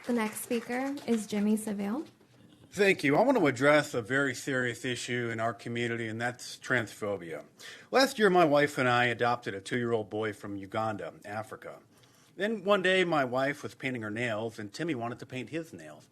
The next speaker is Jimmy Seville. Thank you. I want to address a very serious issue in our community, and that's transphobia. Last year, my wife and I adopted a 2-year-old boy from Uganda, Africa. Then one day, my wife was painting her nails, and Timmy wanted to paint his nails.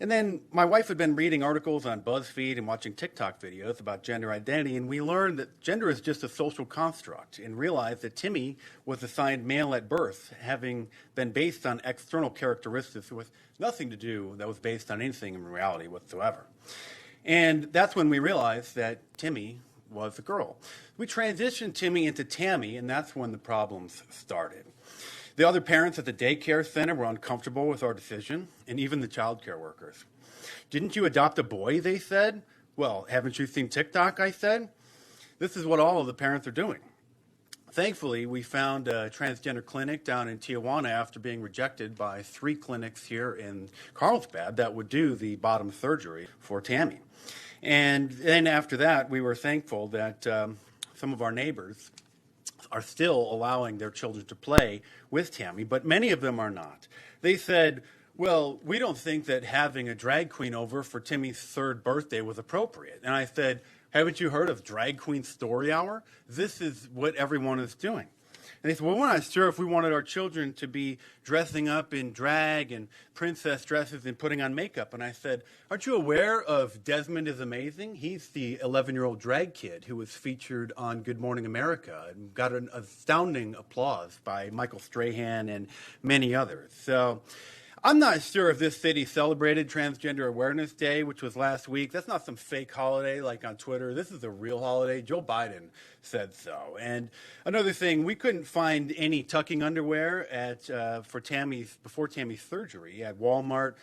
And then my wife had been reading articles on BuzzFeed and watching TikTok videos about gender identity, and we learned that gender is just a social construct, and realized that Timmy was assigned male at birth, having been based on external characteristics with nothing to do that was based on anything in reality whatsoever. And that's when we realized that Timmy was a girl. We transitioned Timmy into Tammy, and that's when the problems started. The other parents at the daycare center were uncomfortable with our decision, and even the child care workers. Didn't you adopt a boy, they said? Well, haven't you seen TikTok, I said? This is what all of the parents are doing. Thankfully, we found a transgender clinic down in Tijuana after being rejected by 3 clinics here in Carlsbad that would do the bottom surgery for Tammy. And then after that, we were thankful that some of our neighbors are still allowing their children to play with Tammy, but many of them are not. They said, well, we don't think that having a drag queen over for Timmy's 3rd birthday was appropriate. And I said, haven't you heard of Drag Queen Story Hour? This is what everyone is doing. And they said, well, we're not sure if we wanted our children to be dressing up in drag and princess dresses and putting on makeup. And I said, aren't you aware of Desmond is Amazing? He's the 11-year-old drag kid who was featured on Good Morning America and got an astounding applause by Michael Strahan and many others. So I'm not sure if this city celebrated Transgender Awareness Day, which was last week. That's not some fake holiday like on Twitter. This is a real holiday. Joe Biden said so. And another thing, we couldn't find any tucking underwear before Tammy's surgery at Walmart.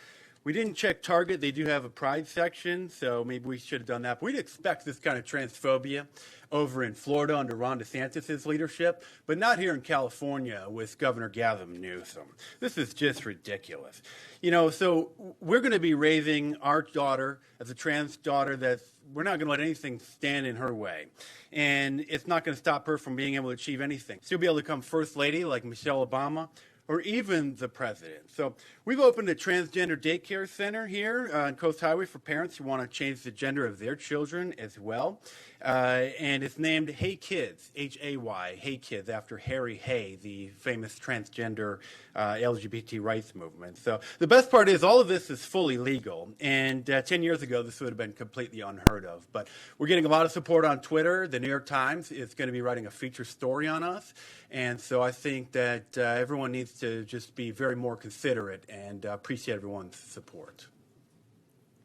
We didn't check Target. They do have a Pride section, so maybe we should have done that. But we'd expect this kind of transphobia over in Florida under Ron DeSantis' leadership, but not here in California with Governor Gavin Newsom. This is just ridiculous. So we're going to be raising our daughter as a trans daughter that we're not going to let anything stand in her way. And it's not going to stop her from being able to achieve anything. She'll be able to become first lady like Michelle Obama, or even the president. So we've opened a transgender daycare center here on Coast Highway for parents who want to change the gender of their children as well. And it's named Hey Kids, Hay, Hey Kids, after Harry Hay, the famous transgender LGBT rights movement. So the best part is all of this is fully legal. And 10 years ago, this would have been completely unheard of. But we're getting a lot of support on Twitter. The New York Times is going to be writing a feature story on us. And so I think that everyone needs to just be very more considerate and appreciate everyone's support.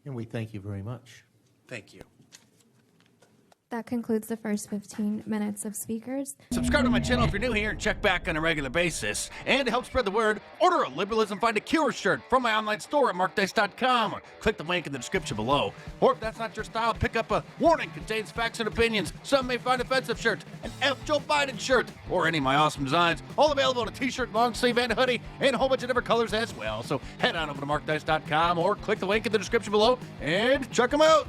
And we thank you very much. Thank you. That concludes the first 15 minutes of speakers. Subscribe to my channel if you're new here and check back on a regular basis. And to help spread the word, order a Liberalism Find a Cure shirt from my online store at markdice.com or click the link in the description below. Or if that's not your style, pick up a Warning Contains Facts and Opinions, Some May Find Offensive shirt, an F. Joe Biden shirt, or any of my awesome designs. All available in a t-shirt, long sleeve, and a hoodie, and a whole bunch of different colors as well. So head on over to markdice.com or click the link in the description below and check them out.